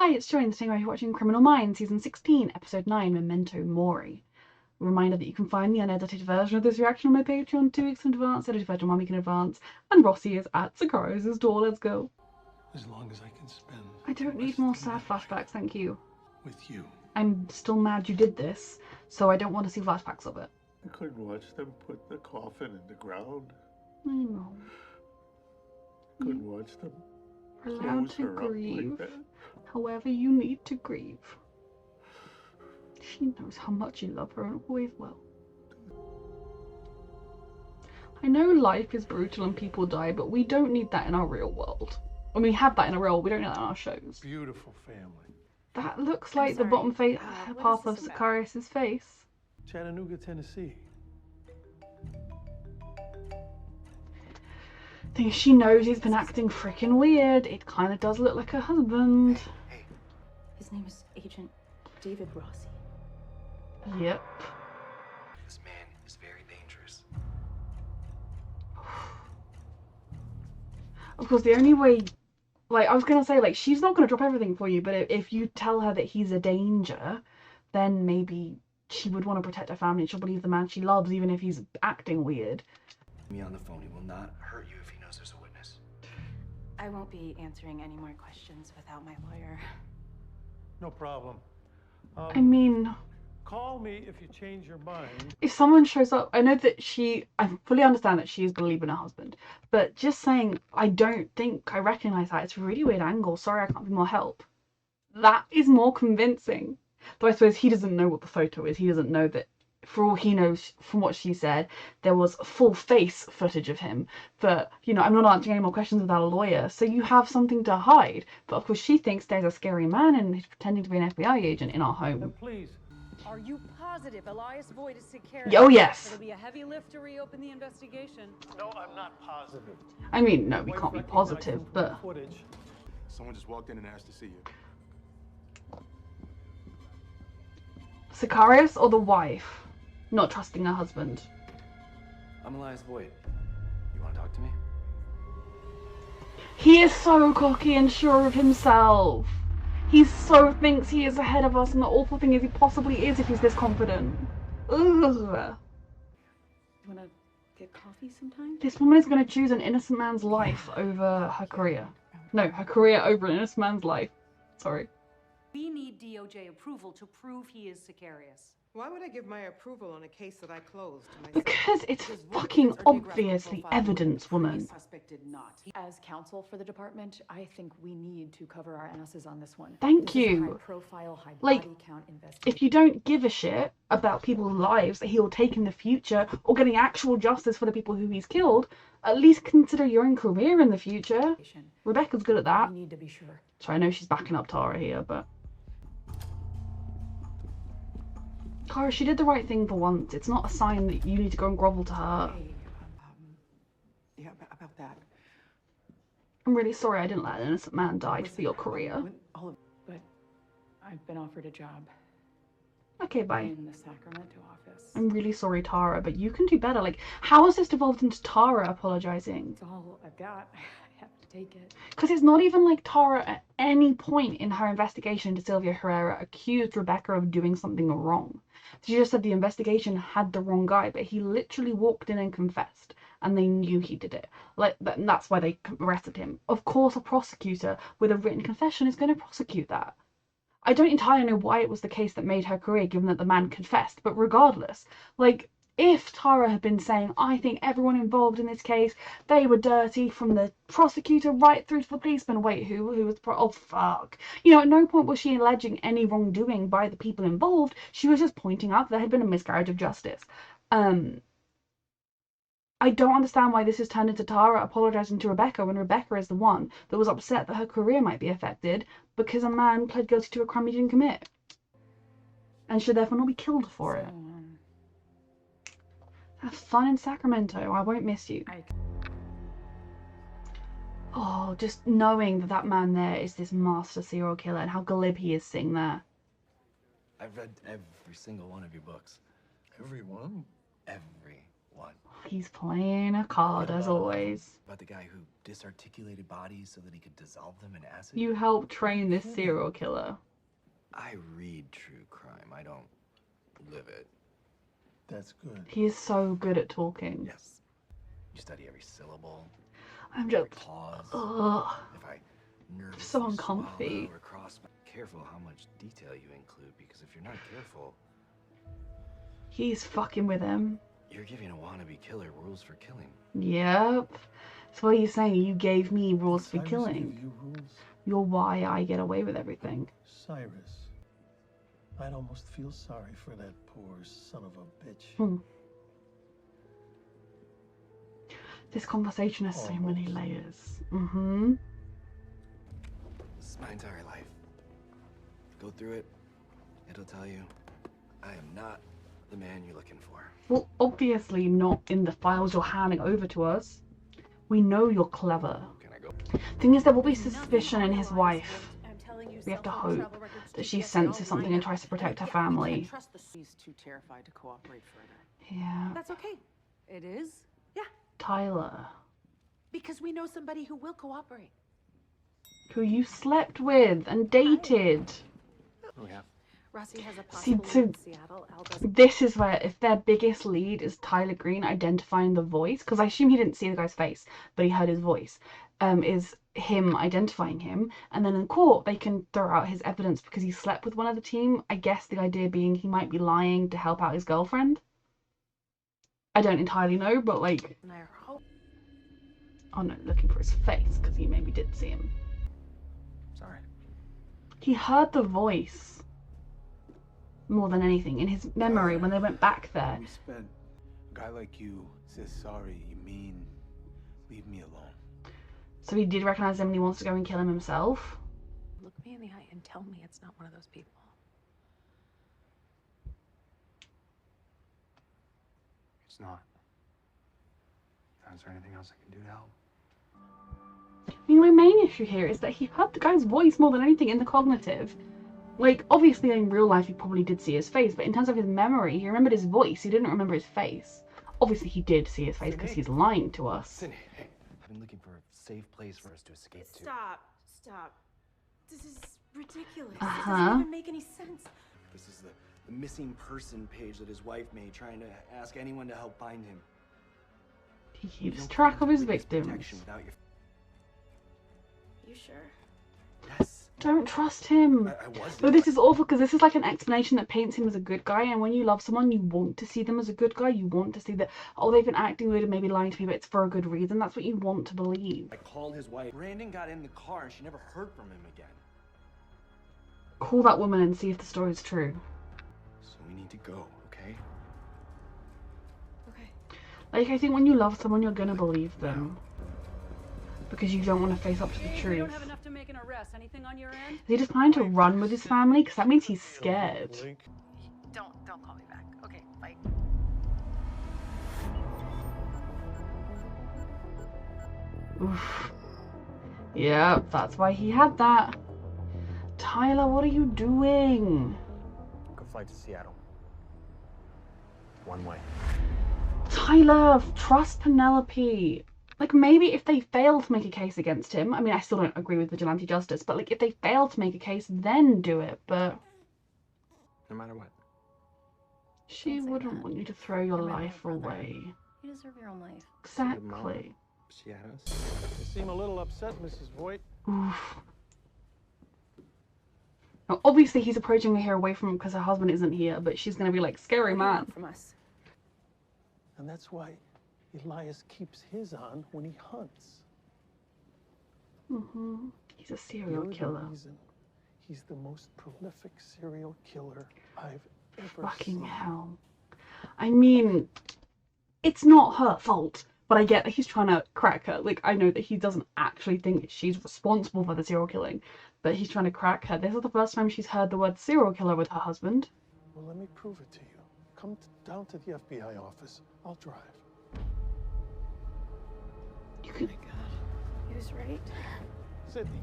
Hi, it's Joy, the same way you're watching Criminal Minds, Season 16, Episode 9, Memento Mori. A reminder that you can find the unedited version of this reaction on my Patreon 2 weeks in advance, edited version 1 week in advance, and Rossi is at Sakari's door. Let's go. As long as I can spend. I don't need more sad flashbacks, thank you. With you. I'm still mad you did this, so I don't want to see flashbacks of it. I couldn't watch them put the coffin in the ground. I know. Couldn't watch them. You're allowed to grieve, like however you need to grieve. She knows how much you love her and always will. I know life is brutal and people die, but we don't need that in our real world. I mean, we have that in our real world, we don't need that in our shows. Beautiful family. That looks like the bottom half of Sakari's face. Chattanooga, Tennessee. I think she knows he's been acting freaking weird. It kind of does look like her husband. Hey. His name is Agent David Rossi. Yep. This man is very dangerous. Of course, the only way, like, I was gonna say, like, she's not gonna drop everything for you, but if you tell her that he's a danger, then maybe she would want to protect her family. She'll believe the man she loves, even if he's acting weird. Me on the phone. He will not hurt you if he knows there's a witness. I won't be answering any more questions without my lawyer. No problem. I mean, Call me if you change your mind. if someone shows up, I know that I fully understand that she is believing her husband, but just saying, I don't think I recognize that. It's a really weird angle. Sorry, I can't be more help. That is more convincing. Though I suppose he doesn't know what the photo is. He doesn't know that, for all he knows from what she said, there was full face footage of him. But, you know, I'm not answering any more questions without a lawyer, so you have something to hide. But of course she thinks there's a scary man and he's pretending to be an FBI agent in our home. And please. Are you positive Elias Voigt is Sakari's? Oh, yes. It'll be a heavy lift to reopen the investigation. No, I'm not positive. I mean, no, we can't be positive, but... Footage. Someone just walked in and asked to see you. Sakari's or the wife not trusting her husband? I'm Elias Voigt. You want to talk to me? He is so cocky and sure of himself. He so thinks he is ahead of us, and the awful thing is he possibly is if he's this confident. Ugh. You wanna get coffee sometime? This woman is going to choose an innocent man's life over her career. No, her career over an innocent man's life. Sorry. We need DOJ approval to prove he is Sakari's. Why would I give my approval on a case that I closed myself? Because it's fucking obviously evidence, woman. Suspect did not. As counsel for the department, I think we need to cover our asses on this one. Thank This is a you. high-profile, high Like, body count investigation. if you don't give a shit about people's lives that he'll take in the future, or getting actual justice for the people who he's killed, at least consider your own career in the future. Rebecca's good at that. We need to be sure. So I know she's backing up Tara here, but... Tara, she did the right thing for once. It's not a sign that you need to go and grovel to her. Hey, yeah, about that. I'm really sorry I didn't let an innocent man die for your career. But I've been offered a job Okay, bye. in the Sacramento office. I'm really sorry, Tara, but you can do better. Like, how has this devolved into Tara apologizing? It's all I've got. I have to take it. Because it's not even like Tara at any point in her investigation into Sylvia Herrera accused Rebecca of doing something wrong. She just said the investigation had the wrong guy, but he literally walked in and confessed, and they knew he did it. Like, that's why they arrested him. Of course, a prosecutor with a written confession is going to prosecute that. I don't entirely know why it was the case that made her career, given that the man confessed, but regardless, like, if Tara had been saying, I think everyone involved in this case, they were dirty, from the prosecutor right through to the policeman. Wait, who was oh fuck. You know, at no point was she alleging any wrongdoing by the people involved. She was just pointing out that there had been a miscarriage of justice. I don't understand why this has turned into Tara apologizing to Rebecca when Rebecca is the one that was upset that her career might be affected because a man pled guilty to a crime he didn't commit and should therefore not be killed for it. Have fun in Sacramento. I won't miss you. Oh, just knowing that that man there is this master serial killer and how glib he is sitting there. I've read every single one of your books. Everyone. Every One. He's playing a card as always. About the guy who disarticulated bodies so that he could dissolve them in acid? You helped train this serial killer. I read true crime. I don't live it. That's good. He is so good at talking. Yes. You study every syllable. I'm just... Pause. Ugh. If I nervously So uncomfy. swallow or cross, careful how much detail you include, because if you're not careful, He's fucking with him. you're giving a wannabe killer rules for killing. Yep. So what are you saying? You gave me rules for Cyrus killing. gave you rules? You're why I get away with everything. Cyrus. I'd almost feel sorry for that poor son of a bitch. Hmm. This conversation has so many layers. Mm-hmm. This is my entire life. Go through it. It'll tell you I am not the man you're looking for. Well, obviously not in the files you're handing over to us. We know you're clever. Can I go? Thing is, there will be suspicion in his wife. We have to hope that she senses something and tries to protect her family. He's too terrified to cooperate further. Yeah. That's okay. It is? Tyler, Because we know somebody who will cooperate. who you slept with and dated. Oh, yeah. Rossi has a See, possible so lead in Seattle. Al doesn't. this is where, if their biggest lead is Tyler Green identifying the voice, because I assume he didn't see the guy's face, but he heard his voice, is him identifying him, and then in court they can throw out his evidence because he slept with one of the team. I guess the idea being he might be lying to help out his girlfriend. I don't entirely know, but like, And I hope. oh no, looking for his face because he maybe did see him. Sorry. He heard the voice more than anything in his memory when they went back there. We spent. A guy like you says sorry. You mean leave me alone? So he did recognize him and he wants to go and kill him himself. Look me in the eye and tell me it's not one of those people. It's not. Is there anything else I can do to help? I mean, my main issue here is that he heard the guy's voice more than anything in the cognitive. Like, obviously in real life he probably did see his face, but in terms of his memory, he remembered his voice, he didn't remember his face. Obviously he did see his face because he's lying to us. Sydney, hey, I've been looking for a safe place for us to escape to. Stop. This is ridiculous. It Uh-huh. doesn't even make any sense. This is the missing person page that his wife made, trying to ask anyone to help find him. He You keeps don't track plan of to his witness victims. protection without your... You sure? Yes. Don't trust him. I was. But this is awful because this is like an explanation that paints him as a good guy, and when you love someone, you want to see them as a good guy. You want to see that, oh, they've been acting weird and maybe lying to me, but it's for a good reason. That's what you want to believe. I called his wife. Brandon got in the car and she never heard from him again. Call that woman and see if the story's true. So we need to go, okay? Okay. Like, I think when you love someone, you're gonna believe them. Because you don't want to face up to the We truth. don't have enough to make an arrest. Anything on your end? Is he just planning to run with his family? Because that means he's scared. Blink. Don't call me back. Okay, bye. Oof. Yep, that's why he had that. Tyler, what are you doing? Book a flight to Seattle. One way. Tyler, trust Penelope. Like, maybe if they fail to make a case against him, I mean, I still don't agree with vigilante justice, but like, if they fail to make a case, then do it, but No matter what. she Don't say wouldn't that. want you to throw your You're my life little brother. away. You deserve your own life. Exactly. She had us. You seem a little upset, Mrs. Voigt. Oof. Now, obviously, he's approaching her away from him because her husband isn't here, but she's gonna be like, scary man. From us. And that's why Elias keeps his on when he hunts. He's a serial You're killer. the reason he's the most prolific serial killer I've ever Fucking seen. hell. I mean, it's not her fault, but I get that he's trying to crack her. Like, I know that he doesn't actually think she's responsible for the serial killing, but he's trying to crack her. This is the first time she's heard the word serial killer with her husband. Well, let me prove it to you. Come down to the FBI office. I'll drive. You can, He was right. Sydney.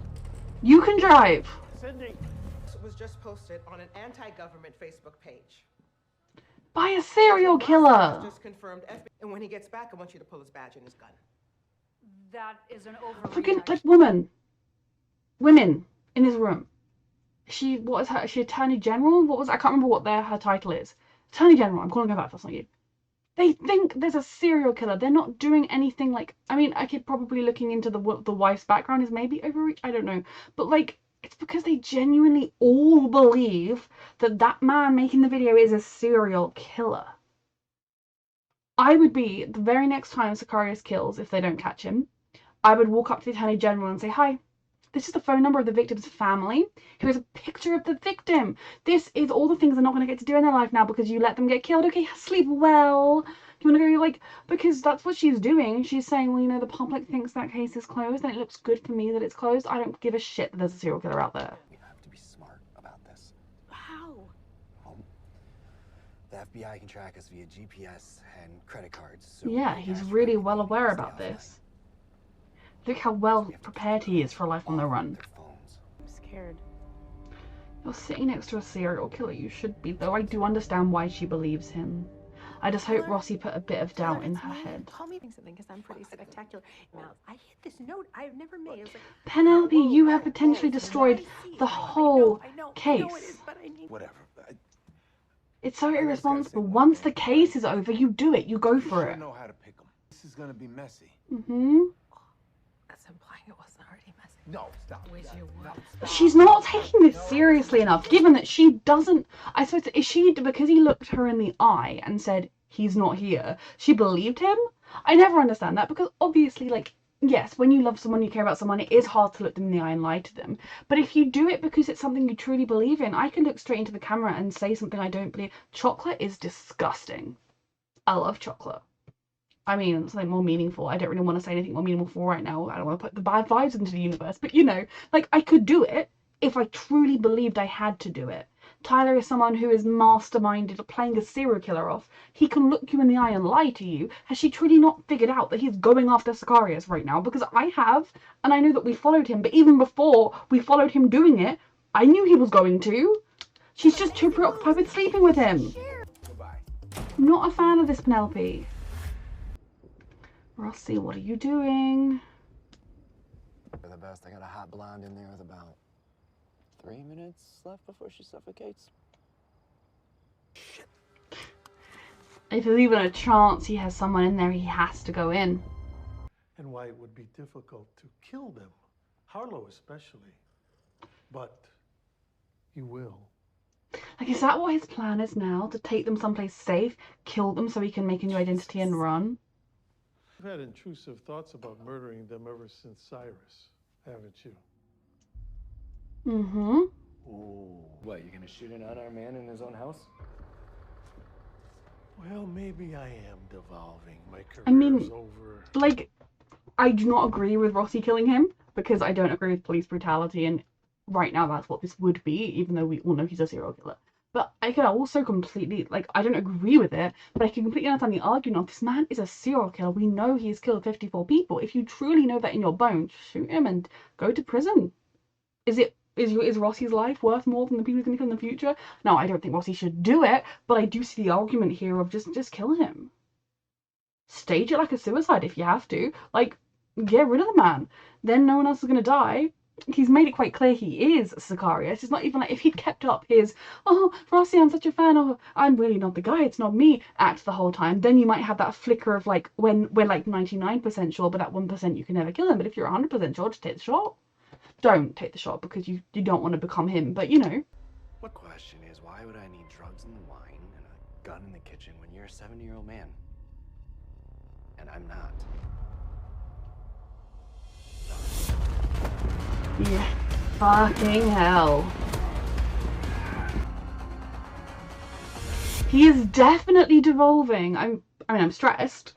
you can drive. Sydney. It was just posted on an anti-government Facebook page. By a serial killer. Just confirmed. And when he gets back, I want you to pull his badge and his gun. That is an Freaking, overreaction. like, women in this room. What is her? Is she Attorney General? I can't remember what her title is. Attorney General. I'm calling her that. That's not you. They think there's a serial killer. They're not doing anything like. I mean, I could probably looking into the wife's background is maybe overreach. I don't know, but like it's because they genuinely all believe that man making the video is a serial killer. I would be the very next time Sicarius kills, if they don't catch him, I would walk up to the Attorney General and say, "Hi, this is the phone number of the victim's family. Here's a picture of the victim. This is all the things they're not going to get to do in their life now because you let them get killed. Okay, sleep well. You want to go, like," because that's what she's doing. She's saying, well, you know, the public thinks that case is closed and it looks good for me that it's closed. I don't give a shit that there's a serial killer out there. We have to be smart about this. How? Well, the FBI can track us via GPS and credit cards. So Yeah, he's really well aware about this. Look how well prepared he is for life on the run. I'm scared. You're sitting next to a serial killer. You should be, though. I do understand why she believes him. I just hope Rossi put a bit of doubt in her head. Call me something because I'm pretty spectacular. Mouth. I hit this note I've never made. It's like, Penelope, you have potentially destroyed the whole case. Whatever. It's so irresponsible. Once the case is over, you do it. You go for it. I know how to pick them. This is gonna be messy. That's implying it wasn't already messy. No, stop. She's not taking this seriously enough, given that she doesn't. I suppose, is she, because he looked her in the eye and said, he's not here, she believed him? I never understand that, because obviously, like, yes, when you love someone, you care about someone, it is hard to look them in the eye and lie to them. But if you do it because it's something you truly believe in, I can look straight into the camera and say something I don't believe. Chocolate is disgusting. I love chocolate. I mean, something more meaningful. I don't really want to say anything more meaningful right now. I don't want to put the bad vibes into the universe. But, you know, like, I could do it if I truly believed I had to do it. Tyler is someone who is masterminded, playing a serial killer off. He can look you in the eye and lie to you. Has she truly not figured out that he's going after Sicarius right now? Because I have, and I know that we followed him. But even before we followed him doing it, I knew he was going to. She's just too preoccupied with sleeping with him. Goodbye. I'm not a fan of this Penelope. Rossi, what are you doing? For the best, I got a hot blonde in there with about 3 minutes left before she suffocates. If there's even a chance he has someone in there, he has to go in. And why it would be difficult to kill them. Harlow especially. But you will. Like, is that what his plan is now? To take them someplace safe, kill them so he can make a new identity and run? You've had intrusive thoughts about murdering them ever since Cyrus, haven't you? Mm-hmm. Ooh. What, you're gonna shoot an unarmed man in his own house? Well, maybe I am devolving. My career's I mean, over. like, I do not agree with Rossi killing him, because I don't agree with police brutality, and right now that's what this would be, even though we all know he's a serial killer. But I could also completely, like, I don't agree with it, but I can completely understand the argument of this man is a serial killer. We know he's killed 54 people. If you truly know that in your bones, shoot him and go to prison. Is Rossi's life worth more than the people he's going to kill in the future? No, I don't think Rossi should do it, but I do see the argument here of just kill him. Stage it like a suicide if you have to. Like, get rid of the man. Then no one else is going to die. He's made it quite clear he is Sicarius. It's not even like if he'd kept up his, oh, Rossi, I'm such a fan, or I'm really not the guy, it's not me, act the whole time, then you might have that flicker of like, when we're like 99% sure, but that 1% you can never kill him. But if you're 100% sure, just take the shot. Don't take the shot because you don't want to become him, but you know. My question is, why would I need drugs in the wine and a gun in the kitchen when you're a 70-year-old man? And I'm not. Yeah. Fucking hell. He is definitely devolving. I'm stressed.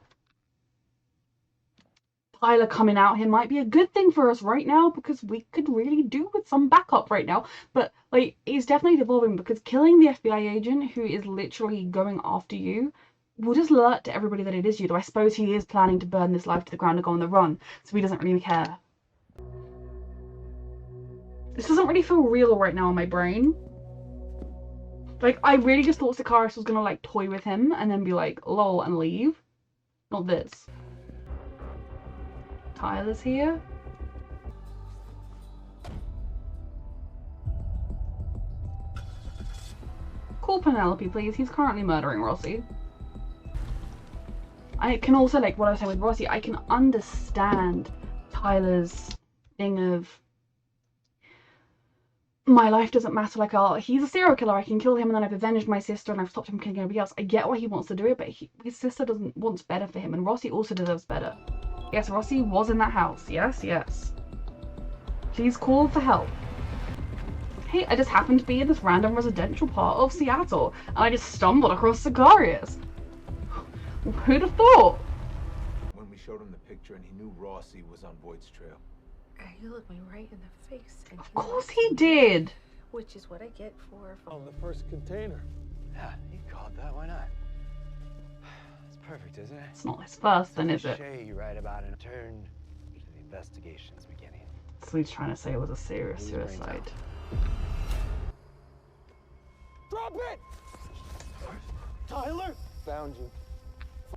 Tyler coming out here might be a good thing for us right now because we could really do with some backup right now. But like, he's definitely devolving because killing the FBI agent who is literally going after you will just alert to everybody that it is you. Though I suppose he is planning to burn this life to the ground and go on the run, so he doesn't really care. This doesn't really feel real right now in my brain. Like, I really just thought Sikaris was gonna, like, toy with him and then be like, lol, and leave. Not this. Tyler's here. Call Penelope, please. He's currently murdering Rossi. I can also, like, what I was saying with Rossi, I can understand Tyler's thing of, my life doesn't matter, like, he's a serial killer, I can kill him and then I've avenged my sister and I've stopped him killing everybody else. I get why he wants to do it, but his sister wants better for him, and Rossi also deserves better. Yes, Rossi was in that house. Yes, yes. Please call for help. Hey, I just happened to be in this random residential part of Seattle, and I just stumbled across Sicarius. Who'd have thought? When we showed him the picture and he knew Rossi was on Voight's trail. You looked me right in the face. And Of course he did. Which is what I get for On the first container. Yeah, he called that. Why not? It's perfect, isn't it? It's not his first, then, is it? Cliché you write about in turn to the investigation's beginning. So he's trying to say it was a serious suicide. Drop it! Tyler? Found you.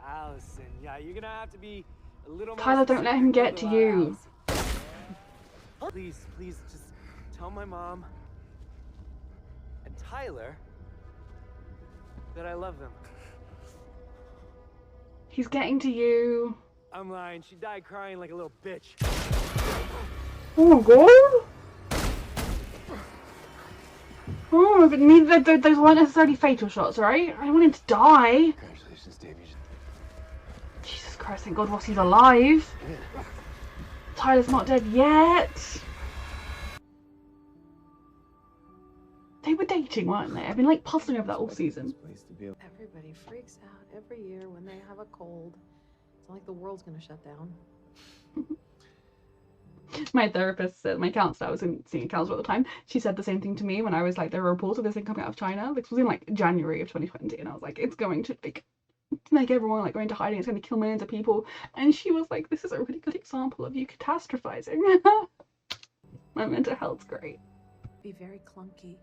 Allison, yeah, you're gonna have to be a little more Tyler, don't let him get to you. Please, just tell my mom and Tyler that I love them. He's getting to you. I'm lying. She died crying like a little bitch. Oh my god. Oh, but neither those weren't necessarily fatal shots, right? I don't want him to die. Congratulations, Dave. Jesus Christ, thank God Rossi's alive. Tyler's not dead yet. They were dating, weren't they? I've been like puzzling over that all season. everybody freaks out every year when they have a cold. It's not like the world's gonna shut down. My therapist said, my counselor, I was seeing a counselor at the time, she said the same thing to me when I was like, there were reports of this thing coming out of China. This was in like January of 2020, and I was like, it's going to like make everyone like go into hiding, it's going to kill millions of people. And she was like, this is a really good example of you catastrophizing. My mental health's great. Be very clunky.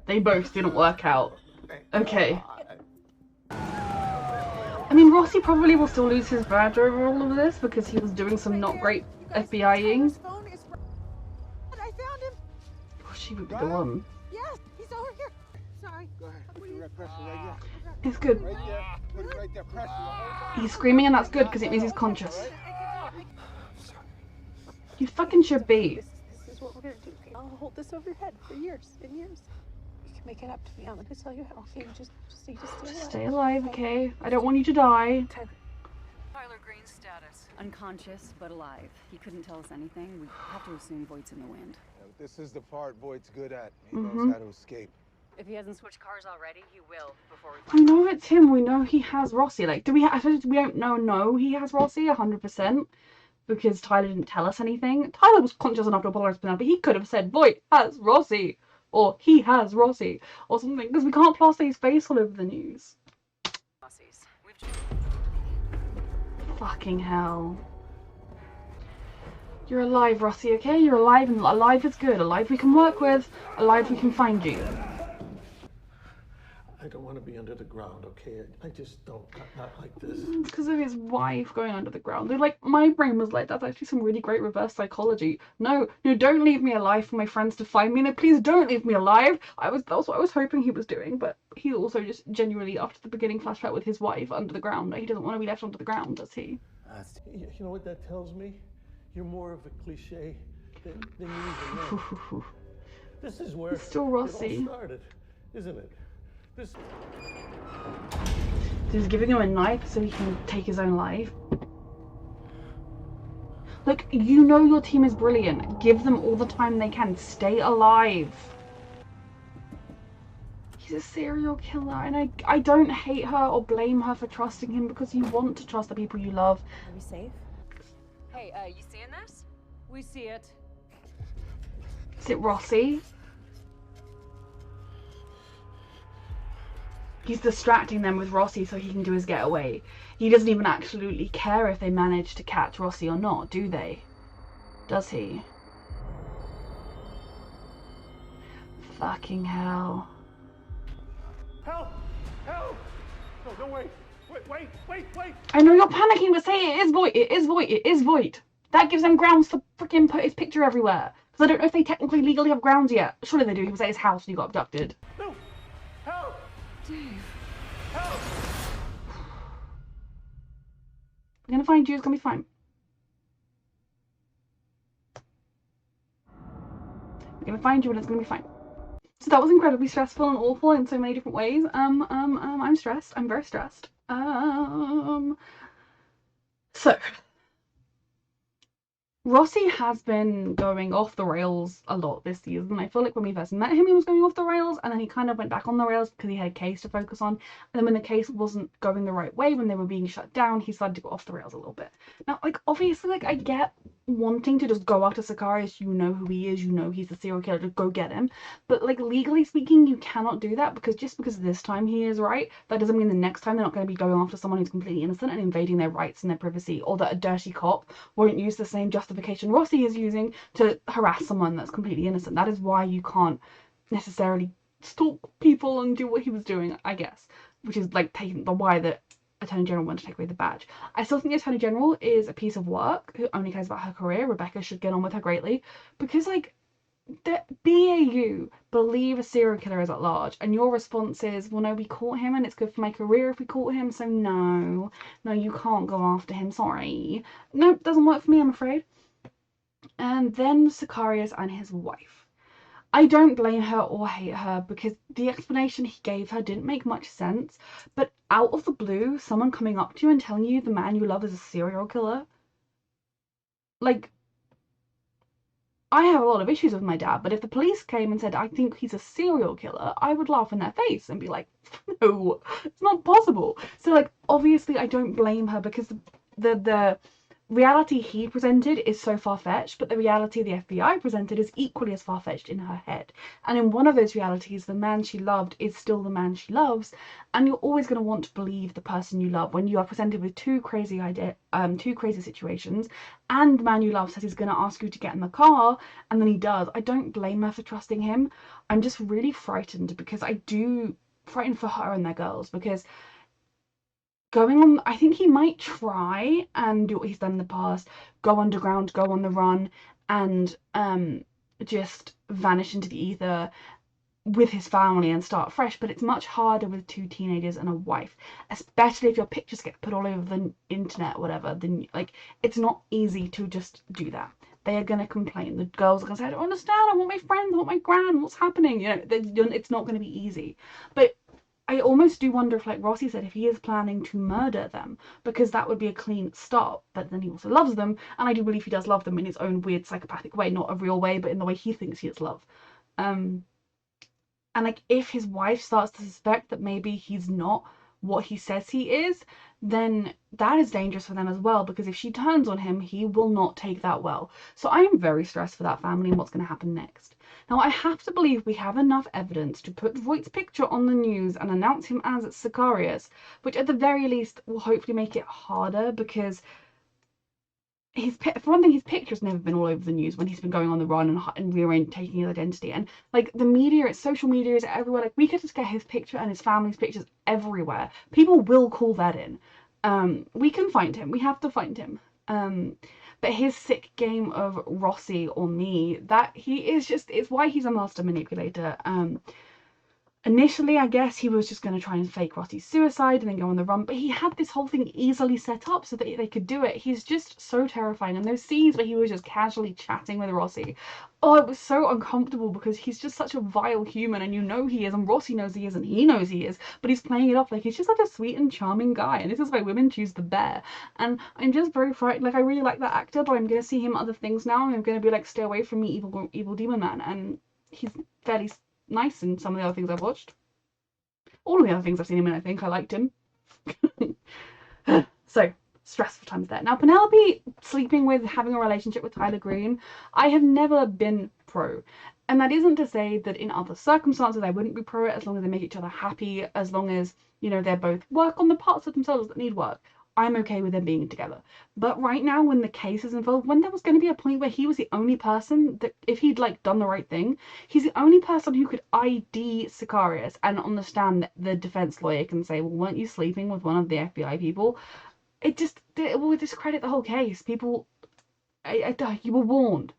They both didn't work out. Okay. I mean, Rossi probably will still lose his badge over all of this because he was doing some not great FBIing. I found him. Oh, she would be the one. Yes, he's over here. Sorry. Go ahead. Put the red pressure right there. It's good. Right there. Put it right there. Pressure. He's screaming and that's good because it means he's conscious. You fucking should be. This is what we're gonna do. Okay? I'll hold this over your head for years and years. You can make it up to me. I'm gonna tell you how. Okay, just need to stay alive. Stay alive, okay? I don't want you to die. Tyler Green's status. Unconscious, but alive. He couldn't tell us anything. We have to assume Voight's in the wind. This is the part Voight's good at. He knows how to escape. If he hasn't switched cars already, he will before we We find know it's him. We know he has Rossi. Like, I suppose we don't know he has Rossi 100% because Tyler didn't tell us anything. Tyler was conscious enough to apologize to Penelope. He could have said, Voight has Rossi. Or he has Rossi. Or something. Because we can't plaster his face all over the news. Fucking hell. You're alive, Rossi, okay? You're alive, and alive is good. Alive we can work with. Alive we can find you. I don't want to be under the ground, okay? I just don't. Not like this. It's because of his wife going under the ground. They're like, my brain was like, that's actually some really great reverse psychology. No, don't leave me alive for my friends to find me. No, please don't leave me alive. That's what I was hoping he was doing, but he also just genuinely, after the beginning flashback with his wife under the ground, he doesn't want to be left under the ground, does he? You know what that tells me? You're more of a cliche than you even know. This is where It's still it Rossi. all started, isn't it? This. He's giving him a knife so he can take his own life. Look, you know your team is brilliant. Give them all the time they can. Stay alive. He's a serial killer, and I don't hate her or blame her for trusting him because you want to trust the people you love. Are we safe? Hey, you seeing this? We see it. Is it Rossi? He's distracting them with Rossi so he can do his getaway. He doesn't even absolutely care if they manage to catch Rossi or not, do they? Does he? Fucking hell. Help! Help! No, don't wait. Wait! I know you're panicking, but say it is Voight. It is Voight. It is Voight. That gives them grounds to freaking put his picture everywhere. Because I don't know if they technically legally have grounds yet. Surely they do. He was at his house and he got abducted. No! Help! Dave. Help! We're gonna find you. It's gonna be fine. We're gonna find you and it's gonna be fine. So that was incredibly stressful and awful in so many different ways. I'm stressed. I'm very stressed. So Rossi has been going off the rails a lot this season. I feel like when we first met him, he was going off the rails, and then he kind of went back on the rails because he had a case to focus on. And then when the case wasn't going the right way, when they were being shut down, he started to go off the rails a little bit. Now, like, obviously, like, I get wanting to just go after Sicarius. You know who he is. You know he's the serial killer. Just go get him. But, like, legally speaking, you cannot do that because just because this time he is right, that doesn't mean the next time they're not going to be going after someone who's completely innocent and invading their rights and their privacy, or that a dirty cop won't use the same justification Rossi is using to harass someone that's completely innocent. That is why you can't necessarily stalk people and do what he was doing, I guess, which is like taking the why the Attorney General wanted to take away the badge. I still think the Attorney General is a piece of work who only cares about her career. Rebecca should get on with her greatly because, like, the BAU believe a serial killer is at large, and your response is, well, no, we caught him and it's good for my career if we caught him, so no, you can't go after him, sorry. No, doesn't work for me, I'm afraid. And then Sicarius and his wife. I don't blame her or hate her because the explanation he gave her didn't make much sense, but out of the blue, someone coming up to you and telling you the man you love is a serial killer, like, I have a lot of issues with my dad, but if the police came and said, I think he's a serial killer, I would laugh in their face and be like, no, it's not possible. So, like, obviously I don't blame her because the reality he presented is so far-fetched, but the reality the FBI presented is equally as far-fetched in her head. And in one of those realities, the man she loved is still the man she loves, and you're always going to want to believe the person you love when you are presented with two crazy situations, and the man you love says he's going to ask you to get in the car, and then he does. I don't blame her for trusting him. I'm just really frightened because frightened for her and their girls, because going on, I think he might try and do what he's done in the past, go underground, go on the run, and just vanish into the ether with his family and start fresh, but it's much harder with two teenagers and a wife, especially if your pictures get put all over the internet or whatever. Then, like, it's not easy to just do that. They are going to complain. The girls are going to say, I don't understand, I want my friends, I want my gran, what's happening? You know, it's not going to be easy. But I almost do wonder if, like Rossi said, if he is planning to murder them, because that would be a clean start, but then he also loves them, and I do believe he does love them in his own weird psychopathic way, not a real way, but in the way he thinks he is love. And, like, if his wife starts to suspect that maybe he's not what he says he is, then that is dangerous for them as well, because if she turns on him, he will not take that well. So I am very stressed for that family and what's going to happen next. Now, I have to believe we have enough evidence to put Voight's picture on the news and announce him as Sicarius, which at the very least will hopefully make it harder, because for one thing, his picture's never been all over the news when he's been going on the run and taking his identity. And, like, the media, it's social media, is everywhere. Like, we could just get his picture and his family's pictures everywhere. People will call that in. We can find him. We have to find him. But his sick game of Rossi or me, that he is just, it's why he's a master manipulator. Initially, I guess he was just going to try and fake Rossi's suicide and then go on the run, but he had this whole thing easily set up so that they could do it. He's just so terrifying. And those scenes where he was just casually chatting with Rossi, oh, it was so uncomfortable because he's just such a vile human, and you know he is, and Rossi knows he is, and he knows he is, but he's playing it off like he's just such a sweet and charming guy, and this is why women choose the bear. And I'm just very frightened. Like, I really like that actor, but I'm going to see him other things now, and I'm going to be like, stay away from me, evil demon man. And he's fairly nice in some of the other things I've watched. All of the other things I've seen him in, I think I liked him. So, stressful times there. Now, Penelope sleeping with, having a relationship with Tyler Green, I have never been pro. And that isn't to say that in other circumstances I wouldn't be pro it, as long as they make each other happy, as long as, you know, they both work on the parts of themselves that need work. I'm okay with them being together. But right now, when the case is involved, when there was going to be a point where he was the only person that, if he'd like done the right thing, he's the only person who could ID Sicarius and understand that the defense lawyer can say, well, weren't you sleeping with one of the FBI people? It will discredit the whole case. People, you were warned.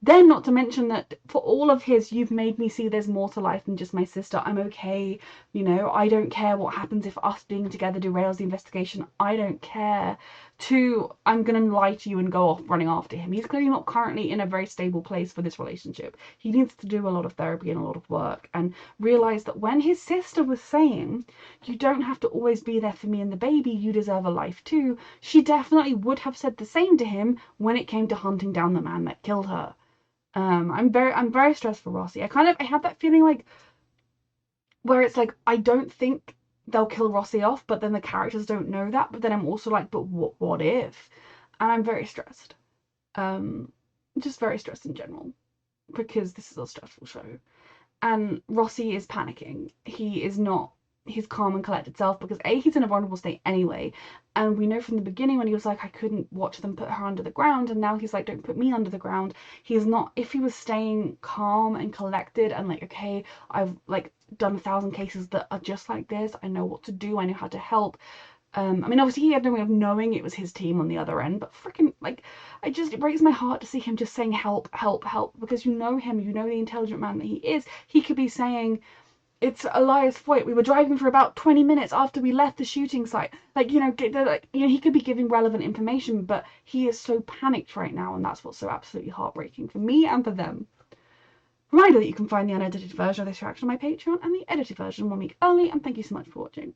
Then, not to mention that for all of his, you've made me see there's more to life than just my sister. I'm okay. You know, I don't care what happens if us being together derails the investigation. I don't care. To, I'm going to lie to you and go off running after him. He's clearly not currently in a very stable place for this relationship. He needs to do a lot of therapy and a lot of work and realize that when his sister was saying, you don't have to always be there for me and the baby, you deserve a life too, she definitely would have said the same to him when it came to hunting down the man that killed her. I'm very stressed for Rossi. I have that feeling like where it's like I don't think they'll kill Rossi off, but then the characters don't know that. But then I'm also like, but what if? And I'm very stressed. Just very stressed in general because this is a stressful show. And Rossi is panicking. He is not his calm and collected self because A, he's in a vulnerable state anyway, and we know from the beginning when he was like, I couldn't watch them put her under the ground, and now he's like, don't put me under the ground. He's not, if he was staying calm and collected and like, okay, I've like done 1,000 cases that are just like this, I know what to do, I know how to help. I mean, obviously he had no way of knowing it was his team on the other end, but freaking, like, it breaks my heart to see him just saying help, help, help, because you know him, you know the intelligent man that he is. He could be saying, it's Elias Foyt. We were driving for about 20 minutes after we left the shooting site. Like, he could be giving relevant information, but he is so panicked right now, and that's what's so absolutely heartbreaking for me and for them. Reminder that you can find the unedited version of this reaction on my Patreon and the edited version 1 week early, and thank you so much for watching.